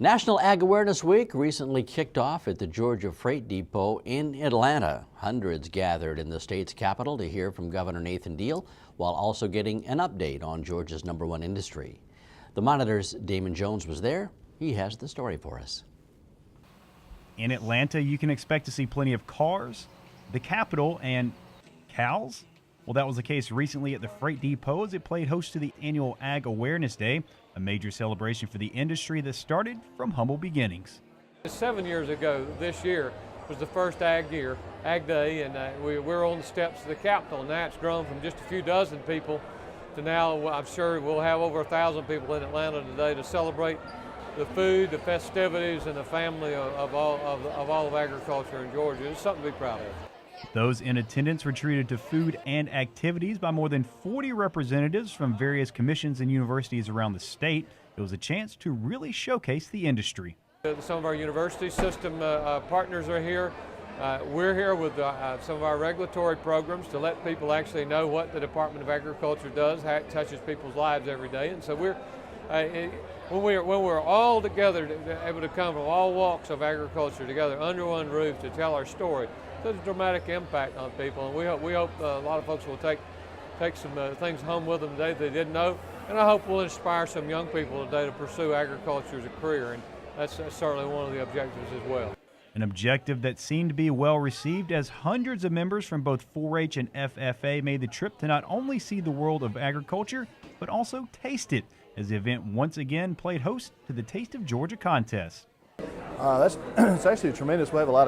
National Ag Awareness Week recently kicked off at the Georgia Freight Depot in Atlanta. Hundreds gathered in the state's capital to hear from Governor Nathan Deal while also getting an update on Georgia's #1 industry. The Monitor's Damon Jones was there. He has the story for us. In Atlanta, you can expect to see plenty of cars, the Capitol, and cows. Well, that was the case recently at the Freight Depot as it played host to the annual Ag Awareness Day, a major celebration for the industry that started from humble beginnings. 7 years ago this year was the first Ag Day, and we're on the steps of the Capitol, and now it's grown from just a few dozen people to now I'm sure we'll have over 1,000 people in Atlanta today to celebrate the food, the festivities, and the family of all of agriculture in Georgia. It's something to be proud of. Those in attendance were treated to food and activities by more than 40 representatives from various commissions and universities around the state. It was a chance to really showcase the industry. Some of our university system partners are here. We're here with some of our regulatory programs to let people actually know what the Department of Agriculture does, how it touches people's lives every day. And so when we're all together, able to come from all walks of agriculture together under one roof to tell our story, there's a dramatic impact on people, and we hope a lot of folks will take some things home with them today they didn't know, and I hope we'll inspire some young people today to pursue agriculture as a career, and that's certainly one of the objectives as well. An objective that seemed to be well received as hundreds of members from both 4-H and FFA made the trip to not only see the world of agriculture, but also taste it, as the event once again played host to the Taste of Georgia contest. It's actually tremendous. We have a lot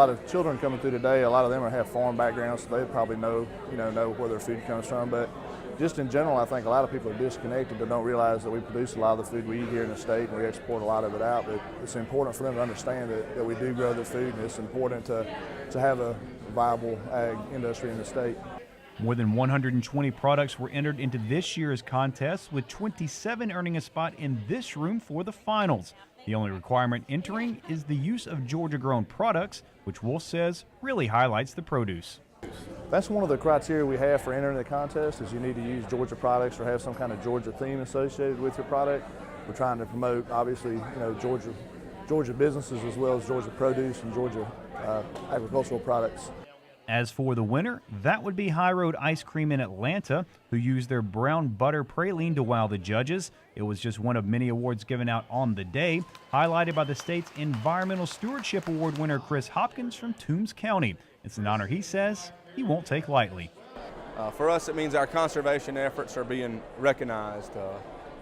of children coming through today. A lot of them have farm backgrounds, so they probably know where their food comes from. But just in general, I think a lot of people are disconnected and don't realize that we produce a lot of the food we eat here in the state, and we export a lot of it out. But it's important for them to understand that we do grow the food, and it's important to have a viable ag industry in the state. More than 120 products were entered into this year's contest, with 27 earning a spot in this room for the finals. The only requirement entering is the use of Georgia-grown products, which Wolf says really highlights the produce. That's one of the criteria we have for entering the contest, is you need to use Georgia products or have some kind of Georgia theme associated with your product. We're trying to promote, obviously, Georgia businesses as well as Georgia produce and Georgia agricultural products. As for the winner, that would be High Road Ice Cream in Atlanta, who used their brown butter praline to wow the judges. It was just one of many awards given out on the day, highlighted by the state's Environmental Stewardship Award winner Chris Hopkins from Toombs County. It's an honor he says he won't take lightly. For us, it means our conservation efforts are being recognized.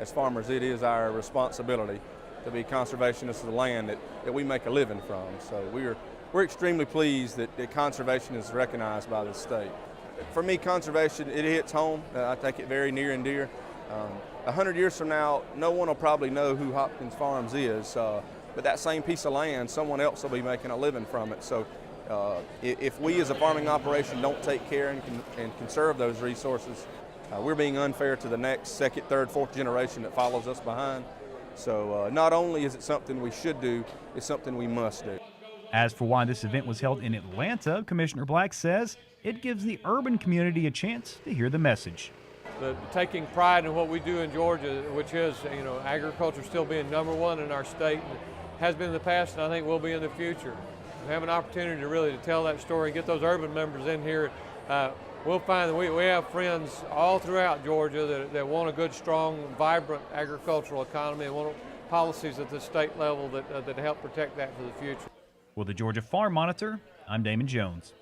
As farmers, it is our responsibility to be conservationists of the land that we make a living from. So we're extremely pleased that conservation is recognized by the state. For me, conservation, it hits home. I take it very near and dear. 100 years from now, no one will probably know who Hopkins Farms is, but that same piece of land, someone else will be making a living from it. So if we as a farming operation don't take care and conserve those resources, we're being unfair to the next, second, third, fourth generation that follows us behind. So not only is it something we should do, it's something we must do. As for why this event was held in Atlanta, Commissioner Black says it gives the urban community a chance to hear the message. Taking pride in what we do in Georgia, which is, agriculture still being #1 in our state, and has been in the past, and I think will be in the future. We have an opportunity to tell that story and get those urban members in here. We'll find that we have friends all throughout Georgia that want a good, strong, vibrant agricultural economy and want policies at the state level that help protect that for the future. For the Georgia Farm Monitor, I'm Damon Jones.